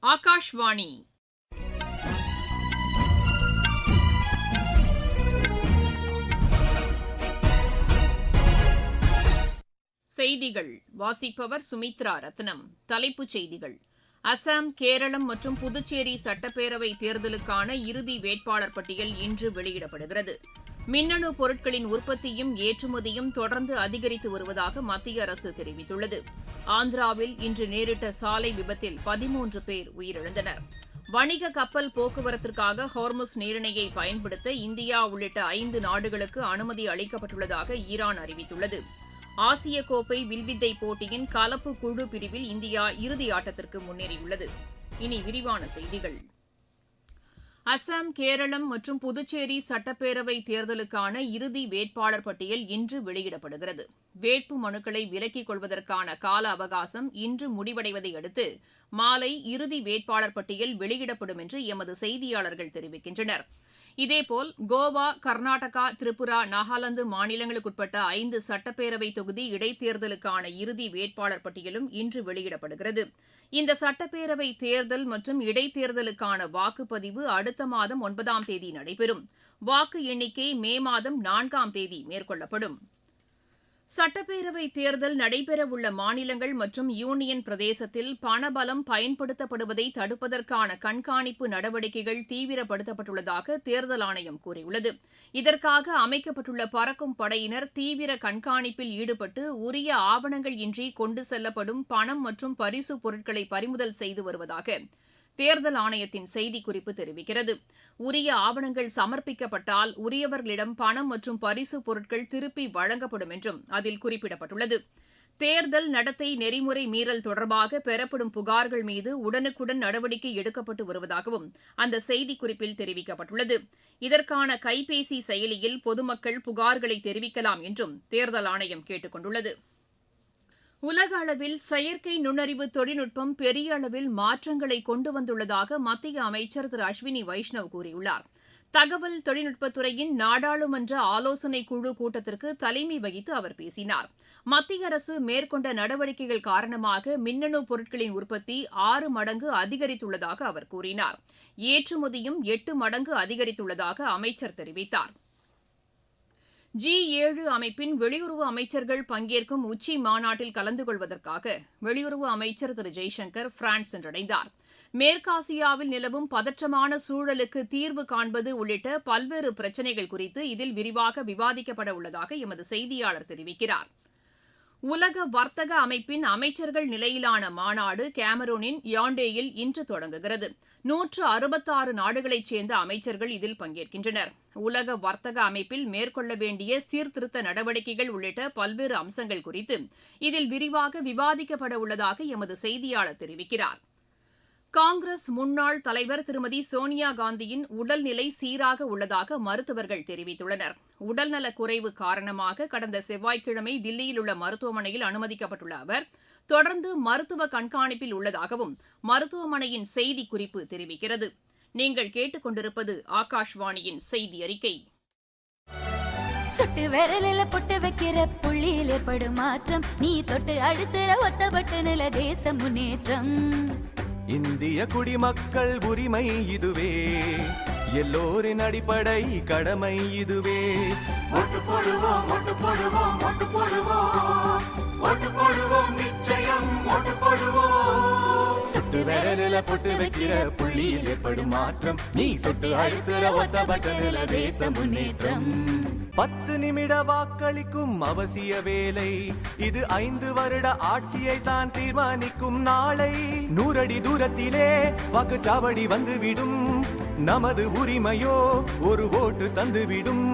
ஆகாஷ்வாணி செய்திகள் வாசிப்பவர் சுமித்ரா ரத்னம். தலைப்புச் செய்திகள்: அசாம், கேரளம் மற்றும் புதுச்சேரி சட்டப்பேரவை தேர்தலுக்கான இறுதி வேட்பாளர் பட்டியல் இன்று வெளியிடப்படுகிறது. மின்னணு பொருட்களின் உற்பத்தியும் ஏற்றுமதியும் தொடர்ந்து அதிகரித்து வருவதாக மத்திய அரசு தெரிவித்துள்ளது. ஆந்திராவில் இன்று நேரிட்ட சாலை விபத்தில் 13 பேர் உயிரிழந்தனர். வணிக கப்பல் போக்குவரத்திற்காக ஹார்முஸ் நீரிணையை பயன்படுத்த இந்தியா உள்ளிட்ட 5 நாடுகளுக்கு அனுமதி அளிக்கப்பட்டுள்ளதாக ஈரான் அறிவித்துள்ளது. ஆசிய கோப்பை வில்வித்தை போட்டியின் கலப்பு குழு பிரிவில் இந்தியா இறுதி ஆட்டத்திற்கு முன்னேறியுள்ளது. இனி விரிவான செய்திகள். அசாம், கேரளம் மற்றும் புதுச்சேரி சட்டப்பேரவை தேர்தலுக்கான இறுதி வேட்பாளர் பட்டியல் இன்று வெளியிடப்படுகிறது. வேட்பு மனுக்களை விலக்கிக் கொள்வதற்கான கால அவகாசம் இன்று முடிவடைவதை அடுத்து மாலை இறுதி வேட்பாளர் பட்டியல் வெளியிடப்படும் என்று எமது செய்தியாளர்கள் தெரிவிக்கின்றனர். இதேபோல் கோவா, கர்நாடகா, திரிபுரா, நாகாலாந்து மாநிலங்களுக்குட்பட்ட 5 சட்டப்பேரவை தொகுதி இடைத்தேர்தலுக்கான இறுதி வேட்பாளர் பட்டியலும் இன்று வெளியிடப்படுகிறது. இந்த சட்டப்பேரவை தேர்தல் மற்றும் இடைத்தேர்தலுக்கான வாக்குப்பதிவு அடுத்த மாதம் 9ஆம் தேதி நடைபெறும். வாக்கு எண்ணிக்கை மே மாதம் 4ஆம் தேதி மேற்கொள்ளப்படும். சட்டப்பேரவை தேர்தல் நடைபெறவுள்ள மாநிலங்கள் மற்றும் யூனியன் பிரதேசத்தில் பணபலம் பயன்படுத்தப்படுவதை தடுப்பதற்கான கண்காணிப்பு நடவடிக்கைகள் தீவிரப்படுத்தப்பட்டுள்ளதாக தேர்தல் ஆணையம் கூறியுள்ளது. இதற்காக அமைக்கப்பட்டுள்ள பறக்கும் படையினர் தீவிர கண்காணிப்பில் ஈடுபட்டு உரிய ஆவணங்கள் இன்றி கொண்டு செல்லப்படும் பணம் மற்றும் பரிசுப் பொருட்களை பறிமுதல் செய்து வருவதாக தேர்தல் ஆணையத்தின் செய்திக்குறிப்பு தெரிவிக்கிறது. உரிய ஆவணங்கள் சமர்ப்பிக்கப்பட்டால் உரியவர்களிடம் பணம் மற்றும் பரிசுப் பொருட்கள் திருப்பி வழங்கப்படும் என்றும் அதில் குறிப்பிடப்பட்டுள்ளது. தேர்தல் நடத்தை நெறிமுறை மீறல் தொடர்பாக பெறப்படும் புகார்கள் மீது உடனுக்குடன் நடவடிக்கை எடுக்கப்பட்டு வருவதாகவும் அந்த செய்திக்குறிப்பில் தெரிவிக்கப்பட்டுள்ளது. இதற்கான கைபேசி செயலியில் பொதுமக்கள் புகார்களை தெரிவிக்கலாம் என்றும் தேர்தல் ஆணையம் கேட்டுக் கொண்டுள்ளது. உலக அளவில் செயற்கை நுண்ணறிவு தொழில்நுட்பம் பெரிய அளவில் மாற்றங்களை கொண்டு வந்துள்ளதாக மத்திய அமைச்சர் திரு அஸ்வினி வைஷ்ணவ் கூறியுள்ளார். தகவல் தொழில்நுட்பத்துறையின் நாடாளுமன்ற ஆலோசனைக் குழு கூட்டத்திற்கு தலைமை வகித்து அவர் பேசினார். மத்திய அரசு மேற்கொண்ட நடவடிக்கைகள் காரணமாக மின்னணு பொருட்களின் உற்பத்தி 6 மடங்கு அதிகரித்துள்ளதாக அவர் கூறினார். ஏற்றுமதியும் 8 மடங்கு அதிகரித்துள்ளதாக அமைச்சர் தெரிவித்தார். G7 அமைப்பின் வெளியுறவு அமைச்சர்கள் பங்கேற்கும் உச்சி மாநாட்டில் கலந்து கொள்வதற்காக வெளியுறவு அமைச்சர் திரு ஜெய்சங்கர் பிரான்ஸ் சென்றடைந்தார். மேற்காசியாவில் நிலவும் பதற்றமான சூழலுக்கு தீர்வு காண்பது உள்ளிட்ட பல்வேறு பிரச்சினைகள் குறித்து இதில் விரிவாக விவாதிக்கப்பட உள்ளதாக எமது செய்தியாளர் தெரிவிக்கிறார். உலக வர்த்தக அமைப்பின் அமைச்சர்கள் நிலையிலான மாநாடு கேமரூனின் யாண்டேயில் இன்று தொடங்குகிறது. 166 நாடுகளைச் சேர்ந்த அமைச்சர்கள் இதில் பங்கேற்கின்றனர். உலக வர்த்தக அமைப்பில் மேற்கொள்ள வேண்டிய சீர்திருத்த நடவடிக்கைகள் உள்ளிட்ட பல்வேறு அம்சங்கள் குறித்து இதில் விரிவாக விவாதிக்கப்பட உள்ளதாக எமது செய்தியாளர் தெரிவிக்கிறார். காங்கிரஸ் முன்னாள் தலைவர் திருமதி சோனியா காந்தியின் உடல்நிலை சீராக உள்ளதாக மருத்துவர்கள் தெரிவித்துள்ளனர். உடல்நலக் குறைவு காரணமாக கடந்த செவ்வாய்க்கிழமை தில்லியில் உள்ள மருத்துவமனையில் அனுமதிக்கப்பட்டுள்ள அவர் தொடர்ந்து மருத்துவ கண்காணிப்பில் உள்ளதாகவும் மருத்துவமனையின் செய்திக்குறிப்பு தெரிவிக்கிறது. நீங்கள் கேட்டுக் கொண்டிருப்பது ஆகாஷ்வாணியின் செய்தி அறிக்கை. சுட்டு விரலில பொட்டு வைக்கிற புள்ளியில் ஏற்படும் மாற்றம், நீ தொட்டு அழுத்துற ஒத்த பட்டனில தேச முன்னேற்றம். இந்திய குடிமக்கள் உரிமை இதுவே, எல்லோரின் அடிப்படை கடமை இதுவே. ஓட்டு போடுவோம், ஓட்டு போடுவோம், ஓட்டு போடுவோம், ஓட்டு போடுவோம், நிச்சயம் ஓட்டு போடுவோம். சுட்டு விரலில பொட்டு வைக்கிற புள்ளியில் ஏற்படும் மாற்றம், நீ தொட்டு அழுத்துற ஒத்த பட்டனில தேச முன்னேற்றம். 10 நிமிட வாக்களிக்கும் அவசிய வேலை இது, 5 வருட ஆட்சியை தான் தீர்மானிக்கும் நாளை. 100 அடி தூரத்திலே வாக்குச்சாவடி வந்துவிடும், நமது உரிமையோ ஒரு ஓட்டு தந்துவிடும்.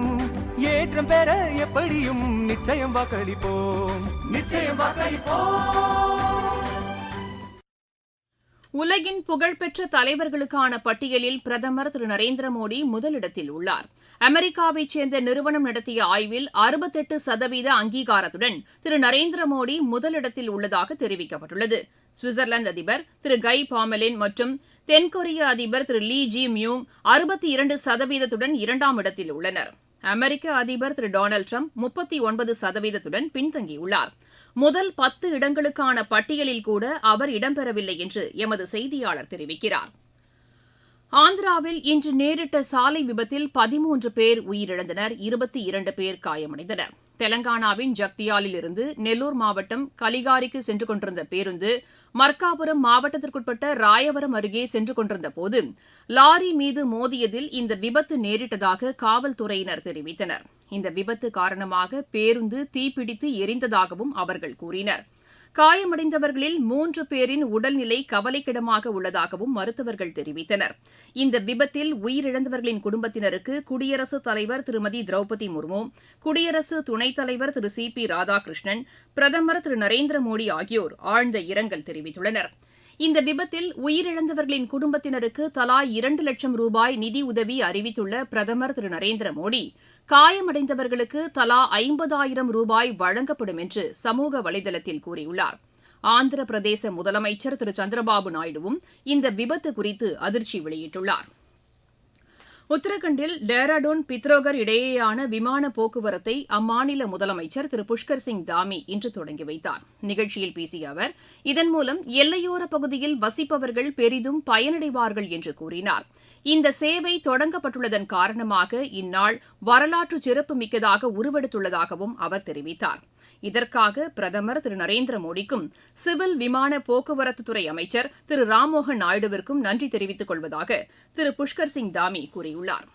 ஏற்றம் பெற எப்படியும் நிச்சயம் வாக்களிப்போம், நிச்சயம் வாக்களிப்போம். உலகின் புகழ்பெற்ற தலைவர்களுக்கான பட்டியலில் பிரதமர் திரு நரேந்திர மோடி முதலிடத்தில் உள்ளார். அமெரிக்காவைச் சேர்ந்த நிறுவனம் நடத்திய ஆய்வில் 68% அங்கீகாரத்துடன் திரு நரேந்திர மோடி முதலிடத்தில் உள்ளதாக தெரிவிக்கப்பட்டுள்ளது. சுவிட்சர்லாந்து அதிபர் திரு கை பாமெலின் மற்றும் தென்கொரிய அதிபர் திரு லீ ஜி மியூங் 62%துடன் 2ஆம் இடத்தில் உள்ளனர். அமெரிக்க அதிபர் திரு டொனால்டு டிரம்ப் 39%துடன் பின்தங்கியுள்ளார். முதல் 10 இடங்களுக்கான பட்டியலில் கூட அவர் இடம்பெறவில்லை என்று எமது செய்தியாளர் தெரிவிக்கிறார். ஆந்திராவில் இன்று நேரிட்ட சாலை விபத்தில் 13 பேர் உயிரிழந்தனர், 22 பேர் காயமடைந்தனர். தெலங்கானாவின் ஜக்தியாலில் இருந்து நெல்லூர் மாவட்டம் கலிகாரிக்கு சென்று கொண்டிருந்த பேருந்து மர்காபுரம் மாவட்டத்திற்குட்பட்ட ராயவரம் அருகே சென்று கொண்டிருந்தபோது லாரி மீது மோதியதில் இந்த விபத்து நேரிட்டதாக காவல்துறையினர் தெரிவித்தனர். இந்த விபத்து காரணமாக பேருந்து தீப்பிடித்து எரிந்ததாகவும் அவர்கள் கூறினர். காயமடைந்தவர்களில் 3 பேரின் உடல்நிலை கவலைக்கிடமாக உள்ளதாகவும் மருத்துவர்கள் தெரிவித்தனர். இந்த விபத்தில் உயிரிழந்தவர்களின் குடும்பத்தினருக்கு குடியரசுத் தலைவர் திருமதி திரௌபதி முர்மு, குடியரசு துணைத் தலைவர் திரு சி பி ராதாகிருஷ்ணன், பிரதமர் திரு நரேந்திர மோடி ஆகியோர் ஆழ்ந்த இரங்கல் தெரிவித்துள்ளனர். இந்த விபத்தில் உயிரிழந்தவர்களின் குடும்பத்தினருக்கு தலா 2 லட்சம் ரூபாய் நிதியுதவி அறிவித்துள்ள பிரதமர் திரு நரேந்திர மோடி, காயமடைந்தவர்களுக்கு தலா 50,000 ரூபாய் வழங்கப்படும் என்று சமூக வலைதளத்தில் கூறியுள்ளார். ஆந்திர பிரதேச முதலமைச்சர் திரு சந்திரபாபு நாயுடுவும் இந்த விபத்து குறித்து அதிர்ச்சி வெளியிட்டுள்ளார். உத்தரகண்டில் டேராடூன் பித்ரோகர் இடையேயான விமான போக்குவரத்தை அம்மாநில முதலமைச்சர் திரு புஷ்கர் சிங் தாமி இன்று தொடங்கி வைத்தார். நிகழ்ச்சியில் பேசிய அவர், இதன் மூலம் எல்லையோர பகுதியில் வசிப்பவர்கள் பெரிதும் பயனடைவார்கள் என்று கூறினார். இந்த சேவை தொடங்கப்பட்டுள்ளதன் காரணமாக இந்நாள் வரலாற்று சிறப்புமிக்கதாக உருவெடுத்துள்ளதாகவும் அவர் தெரிவித்தார். இதற்காக பிரதமர் திரு நரேந்திர மோடிக்கும் சிவில் விமான போக்குவரத்துத்துறை அமைச்சர் திரு ராம்மோகன் நாயுடுவிற்கும் நன்றி தெரிவித்துக் கொள்வதாக திரு புஷ்கர் சிங் தாமி கூறியுள்ளார்.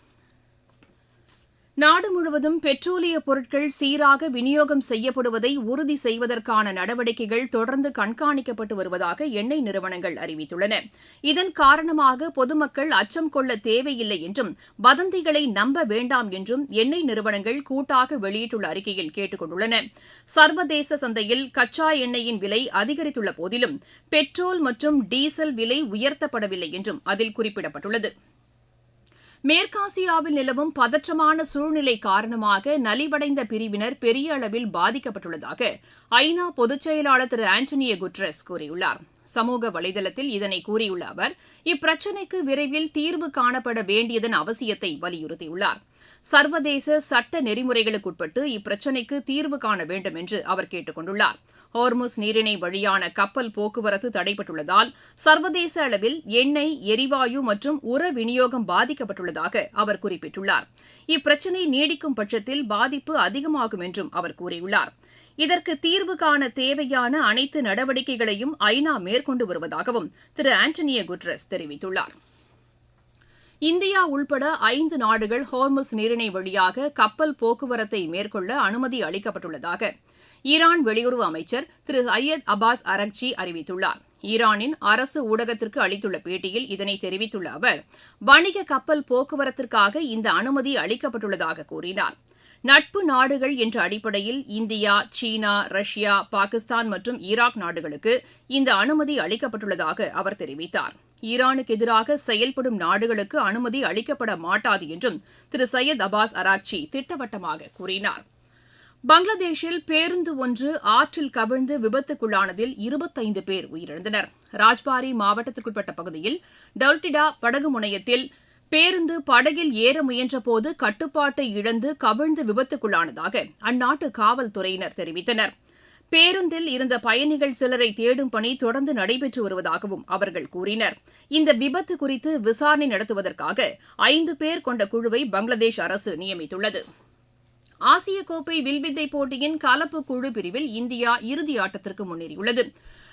நாடு முழுவதும் பெட்ரோலிய பொருட்கள் சீராக விநியோகம் செய்யப்படுவதை உறுதி செய்வதற்கான நடவடிக்கைகள் தொடர்ந்து கண்காணிக்கப்பட்டு வருவதாக எண்ணெய் நிறுவனங்கள் அறிவித்துள்ளன. இதன் காரணமாக பொதுமக்கள் அச்சம் கொள்ள தேவையில்லை என்றும் வதந்திகளை நம்ப வேண்டாம் என்றும் எண்ணெய் நிறுவனங்கள் கூட்டாக வெளியிட்டுள்ள அறிக்கையில் கேட்டுக் கொண்டுள்ளன. சர்வதேச சந்தையில் கச்சா எண்ணெயின் விலை அதிகரித்துள்ள போதிலும் பெட்ரோல் மற்றும் டீசல் விலை உயர்த்தப்படவில்லை என்றும் அதில் குறிப்பிடப்பட்டுள்ளது. மேற்காசியாவில் நிலவும் பதற்றமான சூழ்நிலை காரணமாக நலிவடைந்த பிரிவினர் பெரிய அளவில் பாதிக்கப்பட்டுள்ளதாக ஐநா பொதுச் செயலாளர் திரு ஆண்டனியோ குட்ரஸ் கூறியுள்ளார். சமூக வலைதளத்தில் இதனை கூறியுள்ள அவர், இப்பிரச்சினைக்கு விரைவில் தீர்வு காணப்பட வேண்டியதன் அவசியத்தை வலியுறுத்தியுள்ளார். சர்வதேச சட்ட நெறிமுறைகளுக்குட்பட்டு இப்பிரச்சினைக்கு தீர்வு காண வேண்டும் என்று அவர் கேட்டுக் கொண்டுள்ளார். ஹோர்முஸ் நீரிணை வழியான கப்பல் போக்குவரத்து தடைபட்டுள்ளதால் சர்வதேச அளவில் எண்ணெய், எரிவாயு மற்றும் உர விநியோகம் பாதிக்கப்பட்டுள்ளதாக அவர் குறிப்பிட்டுள்ளார். இப்பிரச்சினை நீடிக்கும் பட்சத்தில் பாதிப்பு அதிகமாகும் என்றும் அவர் கூறியுள்ளார். இதற்கு தீர்வு காண தேவையான அனைத்து நடவடிக்கைகளையும் ஐநா மேற்கொண்டு வருவதாகவும் திரு ஆண்டனியோ குட்ரஸ் தெரிவித்துள்ளார். இந்தியா உள்பட 5 நாடுகள் ஹோர்முஸ் நீரிணை வழியாக கப்பல் போக்குவரத்தை மேற்கொள்ள அனுமதி அளிக்கப்பட்டுள்ளதாக ஈரான் வெளியுறவு அமைச்சர் திரு சையத் அப்பாஸ் அரக்சி அறிவித்துள்ளார். ஈரானின் அரசு ஊடகத்திற்கு அளித்துள்ள பேட்டியில் இதனை தெரிவித்துள்ள அவர், வணிக கப்பல் போக்குவரத்திற்காக இந்த அனுமதி அளிக்கப்பட்டுள்ளதாக கூறினார். நட்பு நாடுகள் என்ற அடிப்படையில் இந்தியா, சீனா, ரஷ்யா, பாகிஸ்தான் மற்றும் ஈராக் நாடுகளுக்கு இந்த அனுமதி அளிக்கப்பட்டுள்ளதாக அவர் தெரிவித்தார். ஈரானுக்கு எதிராக செயல்படும் நாடுகளுக்கு அனுமதி அளிக்கப்பட மாட்டாது என்றும் திரு சையத் அப்பாஸ் அராக்சி திட்டவட்டமாக கூறினார். பங்களாதேஷில் பேருந்து ஒன்று ஆற்றில் கவிழ்ந்து விபத்துக்குள்ளானதில் 25 பேர் உயிரிழந்தனர். ராஜ்பாரி மாவட்டத்திற்குட்பட்ட பகுதியில் டவுல்டிடா படகு முனையத்தில் பேருந்து படகில் ஏற முயன்றபோது கட்டுப்பாட்டை இழந்து கவிழ்ந்து விபத்துக்குள்ளானதாக அந்நாட்டு காவல்துறையினர் தெரிவித்தனர். பேருந்தில் இருந்த பயணிகள் சிலரை தேடும் பணி தொடர்ந்து நடைபெற்று வருவதாகவும் அவர்கள் கூறினர். இந்த விபத்து குறித்து விசாரணை நடத்துவதற்காக 5 பேர் கொண்ட குழுவை பங்களாதேஷ் அரசு நியமித்துள்ளது. ஆசிய கோப்பை வில்வித்தை போட்டியின் கலப்பு குழு பிரிவில் இந்தியா இறுதி ஆட்டத்திற்கு முன்னேறியுள்ளது.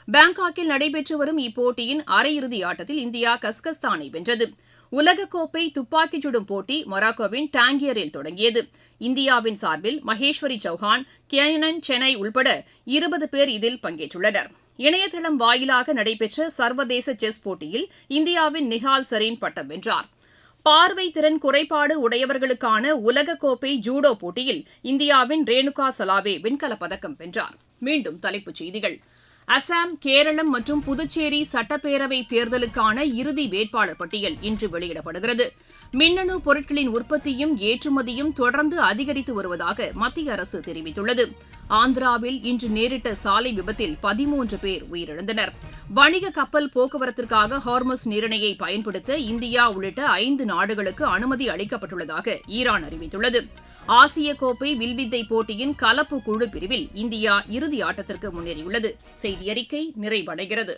பாங்காக்கில் நடைபெற்று வரும் இப்போட்டியின் அரையிறுதி ஆட்டத்தில் இந்தியா கஸ்கஸ்தானை வென்றது. உலகக்கோப்பை துப்பாக்கிச் சுடும் போட்டி மொராக்கோவின் டாங்கியரில் தொடங்கியது. இந்தியாவின் சார்பில் மகேஸ்வரி சௌஹான், கியானன் சென்னை உள்பட 20 பேர் இதில் பங்கேற்றுள்ளனர். இணையதளம் வாயிலாக நடைபெற்ற சர்வதேச செஸ் போட்டியில் இந்தியாவின் நிஹால் சரீன் பட்டம் வென்றார். பார்வை திறன் குறைபாடு உடையவர்களுக்கான உலகக்கோப்பை ஜூடோ போட்டியில் இந்தியாவின் ரேணுகா சலாவே வெண்கலப் பதக்கம் வென்றார். மீண்டும் தலைப்புச் செய்திகள். அசாம், கேரளம் மற்றும் புதுச்சேரி சட்டப்பேரவை தேர்தலுக்கான இறுதி வேட்பாளர் பட்டியல் இன்று வெளியிடப்படுகிறது. மின்னணு பொருட்களின் உற்பத்தியும் ஏற்றுமதியும் தொடர்ந்து அதிகரித்து வருவதாக மத்திய அரசு தெரிவித்துள்ளது. ஆந்திராவில் இன்று நேரிட்ட சாலை விபத்தில் 13 பேர் உயிரிழந்தனர். வணிக கப்பல் போக்குவரத்திற்காக ஹார்முஸ் நீரிணையை பயன்படுத்த இந்தியா உள்ளிட்ட 5 நாடுகளுக்கு அனுமதி அளிக்கப்பட்டுள்ளதாக ஈரான் அறிவித்துள்ளது. ஆசிய கோப்பை வில்வித்தை போட்டியின் கலப்பு குழு பிரிவில் இந்தியா இறுதி ஆட்டத்திற்கு முன்னேறியுள்ளது. செய்தியறிக்கை நிறைவடைகிறது.